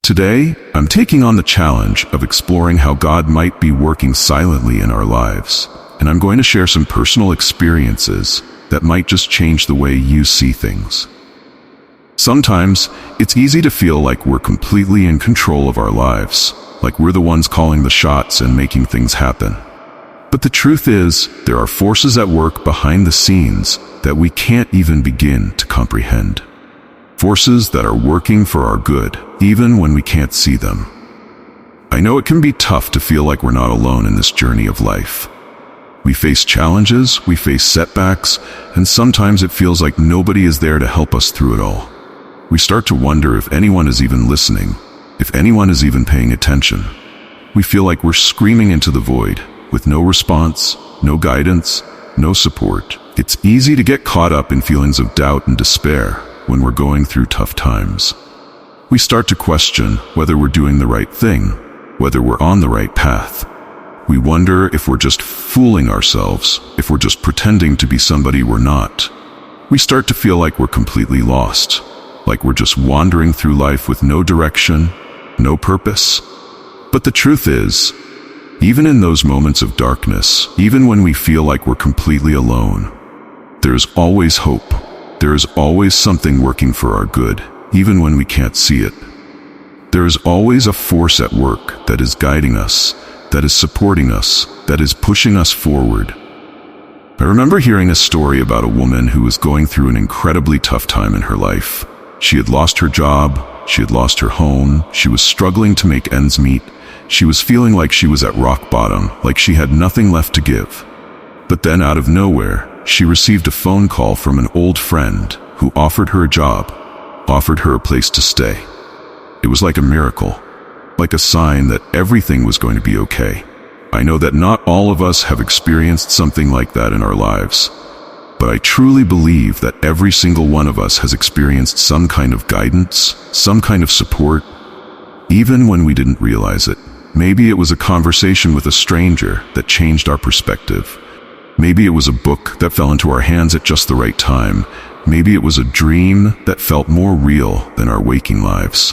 Today, I'm taking on the challenge of exploring how God might be working silently in our lives, and I'm going to share some personal experiences that might just change the way you see things. Sometimes, it's easy to feel like we're completely in control of our lives, like we're the ones calling the shots and making things happen. But the truth is, there are forces at work behind the scenes that we can't even begin to comprehend. Forces that are working for our good, even when we can't see them. I know it can be tough to feel like we're not alone in this journey of life. We face challenges, we face setbacks, and sometimes it feels like nobody is there to help us through it all. We start to wonder if anyone is even listening, if anyone is even paying attention. We feel like we're screaming into the void, with no response, no guidance, no support. It's easy to get caught up in feelings of doubt and despair when we're going through tough times. We start to question whether we're doing the right thing, whether we're on the right path. We wonder if we're just fooling ourselves, if we're just pretending to be somebody we're not. We start to feel like we're completely lost, like we're just wandering through life with no direction, no purpose. But the truth is, even in those moments of darkness, even when we feel like we're completely alone, there's always hope. There is always something working for our good, even when we can't see it. There is always a force at work that is guiding us, that is supporting us, that is pushing us forward. I remember hearing a story about a woman who was going through an incredibly tough time in her life. She had lost her job, she had lost her home, she was struggling to make ends meet. She was feeling like she was at rock bottom, like she had nothing left to give. But then out of nowhere, she received a phone call from an old friend who offered her a job, offered her a place to stay. It was like a miracle, like a sign that everything was going to be okay. I know that not all of us have experienced something like that in our lives, but I truly believe that every single one of us has experienced some kind of guidance, some kind of support, even when we didn't realize it. Maybe it was a conversation with a stranger that changed our perspective. Maybe it was a book that fell into our hands at just the right time. Maybe it was a dream that felt more real than our waking lives.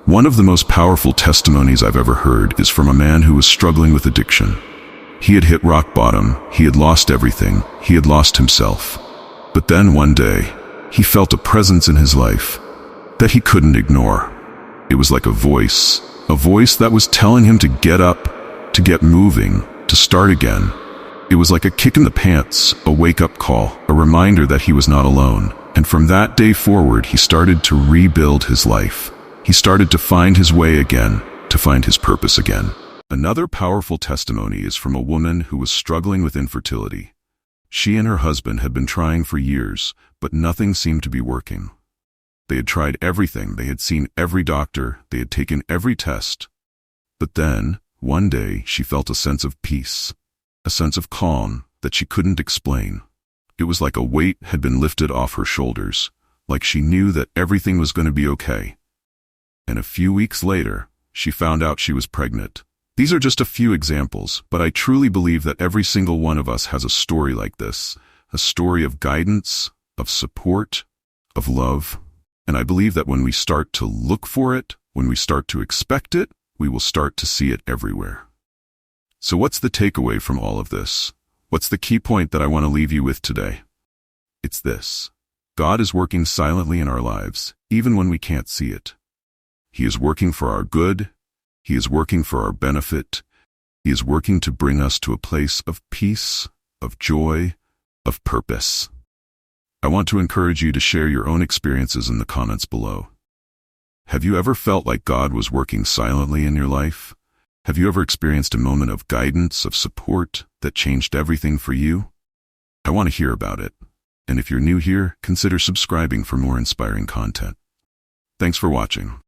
One of the most powerful testimonies I've ever heard is from a man who was struggling with addiction. He had hit rock bottom, he had lost everything, he had lost himself. But then one day, he felt a presence in his life that he couldn't ignore. It was like a voice that was telling him to get up, to get moving, to start again. It was like a kick in the pants, a wake-up call, a reminder that he was not alone. And from that day forward, he started to rebuild his life. He started to find his way again, to find his purpose again. Another powerful testimony is from a woman who was struggling with infertility. She and her husband had been trying for years, but nothing seemed to be working. They had tried everything, they had seen every doctor, they had taken every test. But then, one day, she felt a sense of peace, a sense of calm that she couldn't explain. It was like a weight had been lifted off her shoulders, like she knew that everything was going to be okay. And a few weeks later, she found out she was pregnant. These are just a few examples, but I truly believe that every single one of us has a story like this, a story of guidance, of support, of love. And I believe that when we start to look for it, when we start to expect it, we will start to see it everywhere. So what's the takeaway from all of this? What's the key point that I want to leave you with today? It's this: God is working silently in our lives, even when we can't see it. He is working for our good. He is working for our benefit. He is working to bring us to a place of peace, of joy, of purpose. I want to encourage you to share your own experiences in the comments below. Have you ever felt like God was working silently in your life? Have you ever experienced a moment of guidance, of support that changed everything for you? I want to hear about it. And if you're new here, consider subscribing for more inspiring content. Thanks for watching.